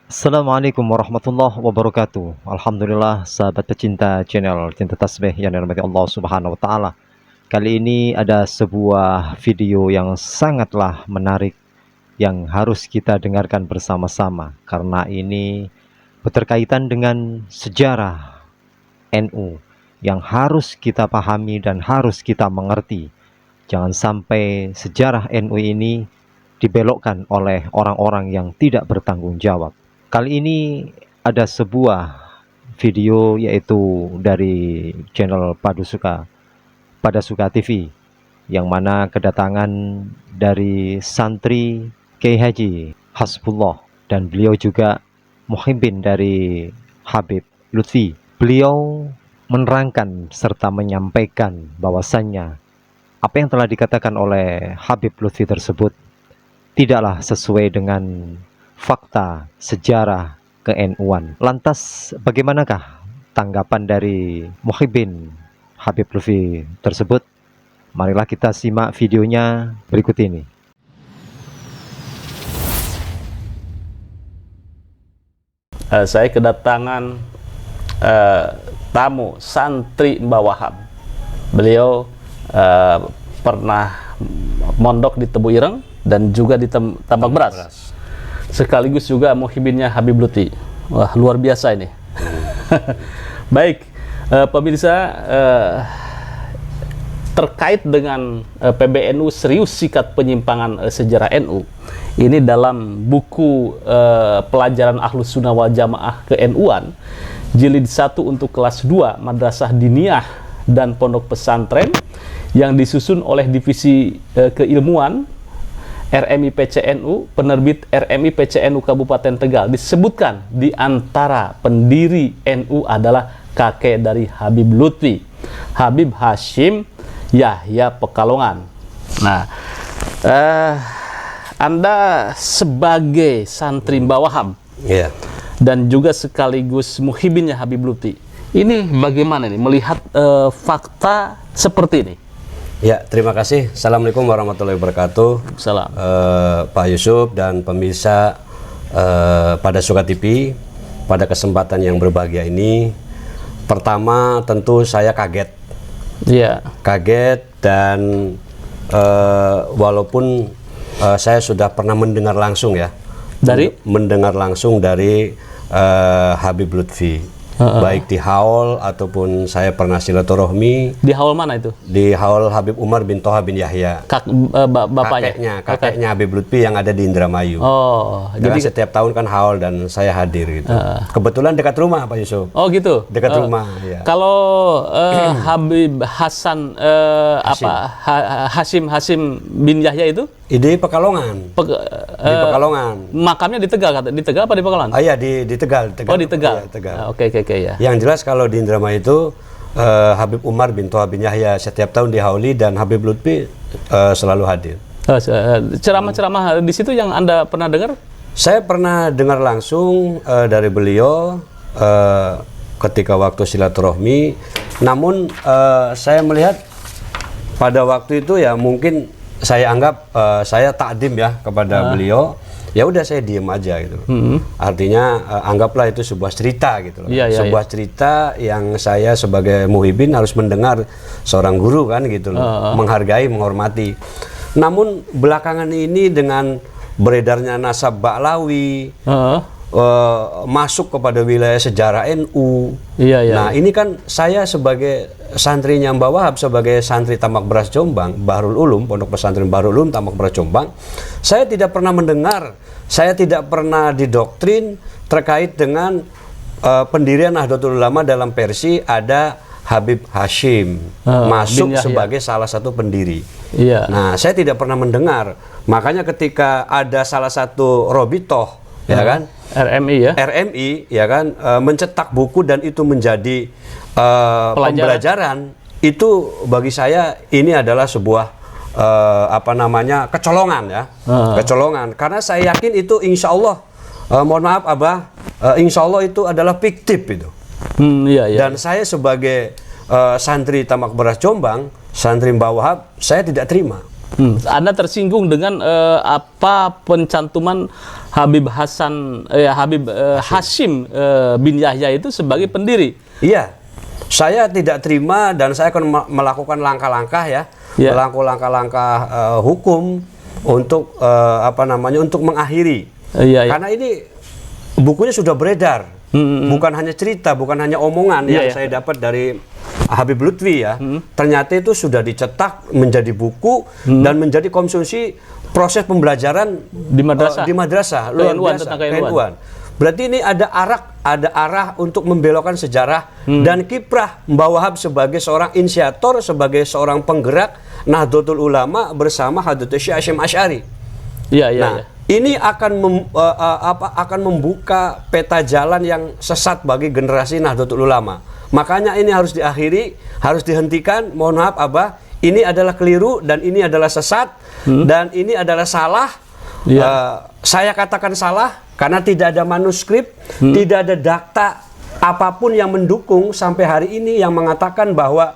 Assalamualaikum warahmatullahi wabarakatuh. Alhamdulillah, sahabat pecinta channel Cinta Tasbih yang dirahmati Allah Subhanahu wa taala. Kali ini ada sebuah video yang sangatlah menarik yang harus kita dengarkan bersama-sama karena ini berkaitan dengan sejarah NU yang harus kita pahami dan harus kita mengerti. Jangan sampai sejarah NU ini dibelokkan oleh orang-orang yang tidak bertanggung jawab. Kali ini ada sebuah video yaitu dari channel Padasuka TV yang mana kedatangan dari santri Kiai Haji Hasbullah dan beliau juga muhibbin dari Habib Lutfi. Beliau menerangkan serta menyampaikan bahwasannya apa yang telah dikatakan oleh Habib Lutfi tersebut tidaklah sesuai dengan fakta sejarah ke-NU-an. Lantas bagaimanakah tanggapan dari muhibbin Habib Lutfi tersebut? Marilah kita simak videonya berikut ini. Saya kedatangan tamu santri Mbah Wahab. Beliau pernah mondok di Tebu Ireng dan juga di Tambak Beras. Sekaligus juga muhibbinnya Habib Lutfi. Wah, luar biasa ini. Baik, pemirsa, terkait dengan PBNU serius sikat penyimpangan sejarah NU. Ini dalam buku pelajaran Ahlus Sunnah wal Jamaah ke-NU-an jilid 1 untuk kelas 2 Madrasah Diniyah dan Pondok Pesantren yang disusun oleh Divisi Keilmuan RMI PCNU, penerbit RMI PCNU Kabupaten Tegal. Disebutkan di antara pendiri NU adalah kakek dari Habib Lutfi, Habib Hashim Yahya Pekalongan. Nah, Anda sebagai santri Mbah Wahab dan juga sekaligus muhibbinnya Habib Lutfi, ini bagaimana nih melihat fakta seperti ini? Ya, terima kasih. Assalamualaikum warahmatullahi wabarakatuh. Salam. Pak Yusuf dan pemirsa Padasuka TV, pada kesempatan yang berbahagia ini, pertama tentu saya kaget. Iya. Kaget dan walaupun saya sudah pernah mendengar langsung ya. Mendengar langsung dari Habib Lutfi. Baik di haul ataupun saya pernah silaturahmi. Di haul mana itu? Di haul Habib Umar bin Toha bin Yahya. Bapaknya? Kakeknya Habib Lutfi yang ada di Indramayu. Oh, jadi setiap tahun kan haul dan saya hadir gitu. Kebetulan dekat rumah Pak Yusuf. Oh gitu. Dekat rumah. Ya. Kalau Habib Hasan Hashim bin Yahya itu? Di Pekalongan. Di Pekalongan. Makamnya di Tegal, di Tegal apa di Pekalongan? Iya di Tegal. Oh di Tegal. Ya, Tegal. Oke ya. Yang jelas kalau di Indramayu itu Habib Umar bin Toha bin Yahya setiap tahun dihauli dan Habib Lutfi selalu hadir. Ceramah-ceramah di situ yang Anda pernah dengar? Saya pernah dengar langsung dari beliau ketika waktu silaturahmi. Namun saya melihat pada waktu itu ya mungkin saya anggap saya takdim ya kepada beliau. Ya udah saya diem aja gitu. Artinya anggaplah itu sebuah cerita gitu loh. Sebuah cerita yang saya sebagai muhibbin harus mendengar seorang guru kan gitu loh. Menghargai, menghormati. Namun belakangan ini dengan beredarnya nasab Ba'lawi masuk kepada wilayah sejarah NU. Nah ini kan saya sebagai santrinya Mbah Wahab, sebagai santri Tambak Beras Jombang, Bahrul Ulum, Pondok Pesantren Bahrul Ulum Tambak Beras Jombang, saya tidak pernah mendengar, saya tidak pernah didoktrin terkait dengan pendirian Nahdlatul Ulama dalam versi ada Habib Hashim masuk sebagai salah satu pendiri. Nah saya tidak pernah mendengar, makanya ketika ada salah satu robitoh ya kan RMI ya kan mencetak buku dan itu menjadi pembelajaran, itu bagi saya ini adalah sebuah kecolongan ya. Kecolongan karena saya yakin itu insya Allah mohon maaf Abah, insya Allah itu adalah fiktif itu. Dan saya sebagai santri Tambak Beras Jombang, santri Mbah Wahab, saya tidak terima. Anda tersinggung dengan apa pencantuman Habib Hashim bin Yahya itu sebagai pendiri? Iya, saya tidak terima dan saya akan melakukan langkah-langkah ya, melakukan langkah-langkah hukum untuk untuk mengakhiri. Karena ini bukunya sudah beredar, bukan hanya cerita, bukan hanya omongan yang saya dapat dari Habib Lutfi ya. Ternyata itu sudah dicetak menjadi buku dan menjadi konsumsi proses pembelajaran di madrasah, luar biasa, KNU-an. Berarti ini ada arah untuk membelokkan sejarah dan kiprah Mbah Wahab sebagai seorang inisiator, sebagai seorang penggerak Nahdlatul Ulama bersama Hadratus Syekh Hasyim Asy'ari. Ini akan membuka peta jalan yang sesat bagi generasi Nahdlatul Ulama. Makanya ini harus diakhiri, harus dihentikan. Mohon maaf Abah, ini adalah keliru dan ini adalah sesat dan ini adalah salah. Saya katakan salah karena tidak ada manuskrip, tidak ada data apapun yang mendukung sampai hari ini yang mengatakan bahwa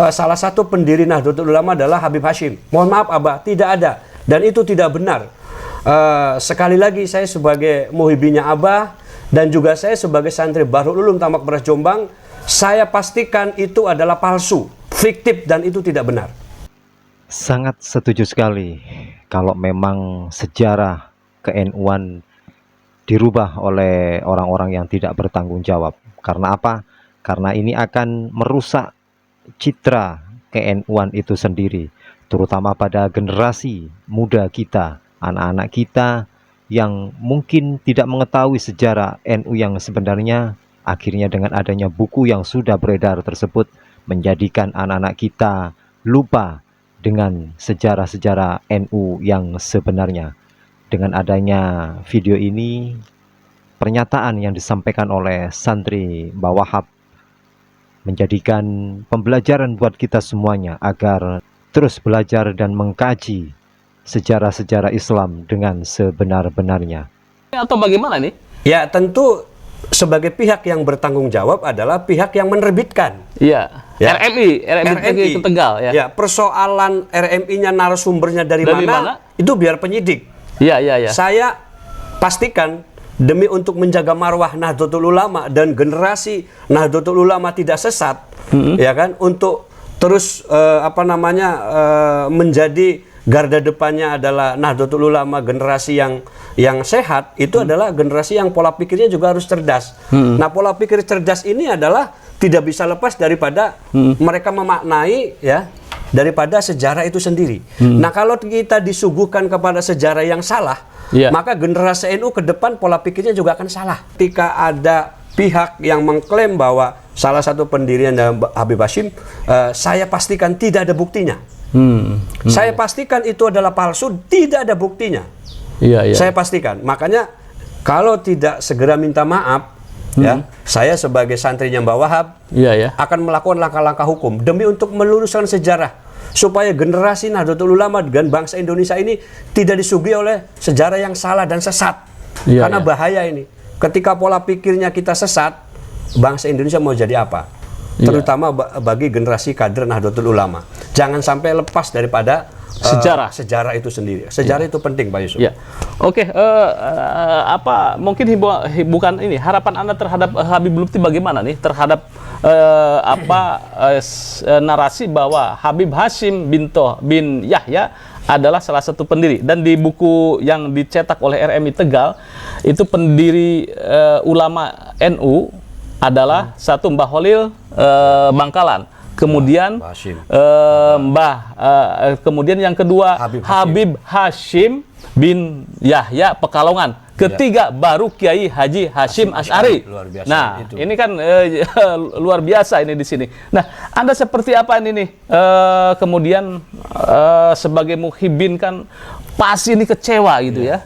salah satu pendiri Nahdlatul Ulama adalah Habib Hashim. Mohon maaf Abah, tidak ada dan itu tidak benar. Sekali lagi saya sebagai muhibbinya Abah dan juga saya sebagai santri Bahrul Ulum Tamak Beras Jombang, saya pastikan itu adalah palsu, fiktif dan itu tidak benar. Sangat setuju sekali kalau memang sejarah KNU-an dirubah oleh orang-orang yang tidak bertanggung jawab. Karena apa? Karena ini akan merusak citra KNU-an itu sendiri, terutama pada generasi muda kita, anak-anak kita yang mungkin tidak mengetahui sejarah NU yang sebenarnya. Akhirnya dengan adanya buku yang sudah beredar tersebut menjadikan anak-anak kita lupa dengan sejarah-sejarah NU yang sebenarnya. Dengan adanya video ini, pernyataan yang disampaikan oleh santri Mbah Wahab menjadikan pembelajaran buat kita semuanya agar terus belajar dan mengkaji sejarah-sejarah Islam dengan sebenar-benarnya. Atau bagaimana nih? Ya tentu sebagai pihak yang bertanggung jawab adalah pihak yang menerbitkan. RMI Tegal ya. Ya, persoalan RMI-nya narasumbernya dari mana? Itu biar penyidik. Saya pastikan demi untuk menjaga marwah Nahdlatul Ulama dan generasi Nahdlatul Ulama tidak sesat, ya kan, untuk terus menjadi garda depannya adalah Nahdlatul Ulama, generasi yang sehat, itu adalah generasi yang pola pikirnya juga harus cerdas. Nah, pola pikir cerdas ini adalah tidak bisa lepas daripada mereka memaknai ya daripada sejarah itu sendiri. Nah, kalau kita disuguhkan kepada sejarah yang salah, maka generasi NU ke depan pola pikirnya juga akan salah. Ketika ada pihak yang mengklaim bahwa salah satu pendirinya Habib Hashim, saya pastikan tidak ada buktinya. Saya pastikan itu adalah palsu, tidak ada buktinya. Saya pastikan. Makanya kalau tidak segera minta maaf, ya, saya sebagai santrinya Mbah Wahab akan melakukan langkah-langkah hukum demi untuk meluruskan sejarah supaya generasi Nahdlatul Ulama dan bangsa Indonesia ini tidak disuguhi oleh sejarah yang salah dan sesat. Karena bahaya ini. Ketika pola pikirnya kita sesat, bangsa Indonesia mau jadi apa? Terutama bagi generasi kader Nahdlatul Ulama. Jangan sampai lepas daripada sejarah itu sendiri. Sejarah itu penting, Pak Yusuf. Oke, mungkin bukan ini harapan Anda terhadap Habib Lutfi bagaimana nih terhadap narasi bahwa Habib Hashim bin Yahya adalah salah satu pendiri, dan di buku yang dicetak oleh RMI Tegal itu pendiri ulama NU adalah satu Mbah Holil Bangkalan, kemudian kemudian yang kedua Habib Hashim bin Yahya Pekalongan, ketiga baru Kiai Haji Hasyim Asy'ari. Nah, itu. Ini kan luar biasa ini di sini. Nah, Anda seperti apa ini nih? Kemudian sebagai muhibbin kan pasti ini kecewa gitu ya.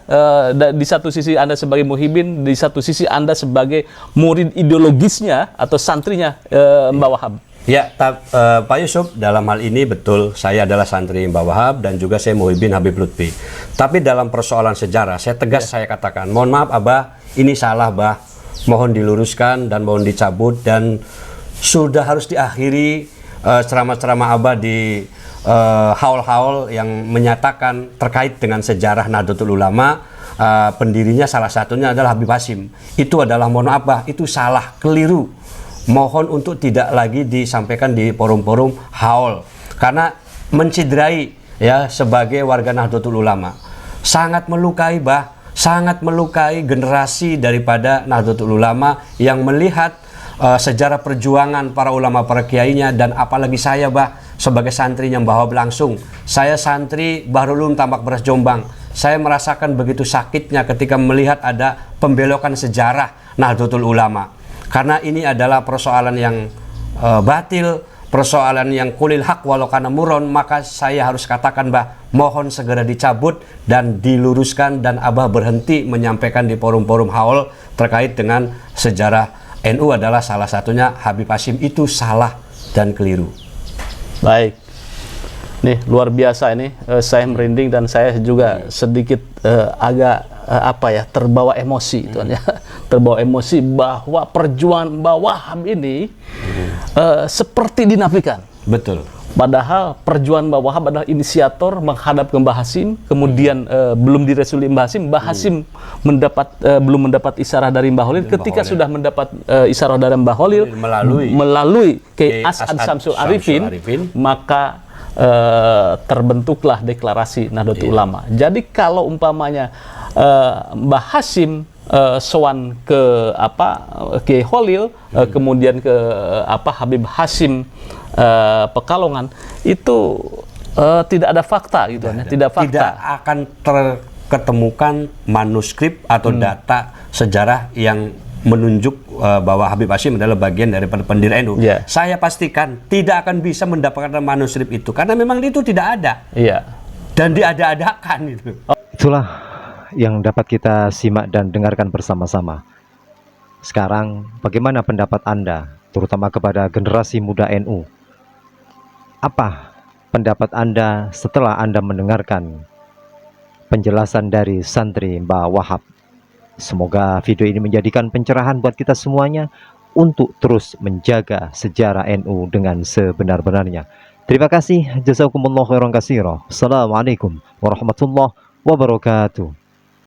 Di satu sisi Anda sebagai muhibbin, di satu sisi Anda sebagai murid ideologisnya atau santrinya Mbah Wahab. Ya, Pak Yusuf, dalam hal ini betul saya adalah santri Mbah Wahab dan juga saya muhibbin Habib Lutfi. Tapi dalam persoalan sejarah, saya tegas saya katakan, mohon maaf Abah, ini salah Bah, mohon diluruskan dan mohon dicabut dan sudah harus diakhiri ceramah-ceramah Abah di haul-haul yang menyatakan terkait dengan sejarah Nahdlatul Ulama, pendirinya salah satunya adalah Habib Hasyim. Itu adalah, mohon maaf Bah, itu salah, keliru. Mohon untuk tidak lagi disampaikan di forum-forum haul, karena menciderai ya sebagai warga Nahdlatul Ulama. Sangat melukai Bah, sangat melukai generasi daripada Nahdlatul Ulama yang melihat sejarah perjuangan para ulama, para kiainya. Dan apalagi saya Bah, sebagai santri yang bawa langsung, saya santri Bahrul Ulum Tambak Beras Jombang, saya merasakan begitu sakitnya ketika melihat ada pembelokan sejarah Nahdlatul Ulama. Karena ini adalah persoalan yang batil, persoalan yang kulil hak walau kana muron. Maka saya harus katakan Bah, mohon segera dicabut dan diluruskan, dan Abah berhenti menyampaikan di forum-forum haul terkait dengan sejarah NU adalah salah satunya Habib Hasyim. Itu salah dan keliru. Baik, nih luar biasa ini, saya merinding dan saya juga sedikit agak terbawa emosi, Tuan ya, terbawa emosi bahwa perjuangan Wahhab ini seperti dinafikan. Betul. Padahal perjuangan Wahhab adalah inisiator menghadap ke Mbah Hasyim, kemudian belum diresuli Mbah Hasyim, Mbah Hasyim belum mendapat isyarah dari Mbah Holil. Ketika sudah mendapat isyarah dari Mbah Holil melalui Kiai As'ad Syamsul Arifin, maka terbentuklah deklarasi Nahdlatul Ulama. Jadi kalau umpamanya Mbah Hasyim sowan ke Kiai Holil, kemudian ke Habib Hasyim Pekalongan, itu tidak ada fakta gitu, tidak fakta. Tidak akan terketemukan manuskrip atau data sejarah yang menunjuk bahwa Habib Hasyim adalah bagian daripada pendiri NU. Yeah. Saya pastikan tidak akan bisa mendapatkan manuskrip itu karena memang itu tidak ada. Iya. Dan diada-adakan itu. Itulah yang dapat kita simak dan dengarkan bersama-sama. Sekarang bagaimana pendapat Anda, terutama kepada generasi muda NU? Apa pendapat Anda setelah Anda mendengarkan penjelasan dari santri Mbah Wahhab? Semoga video ini menjadikan pencerahan buat kita semuanya untuk terus menjaga sejarah NU dengan sebenar-benarnya. Terima kasih. Jazakumullahu khairan katsira. Assalamualaikum warahmatullahi wabarakatuh.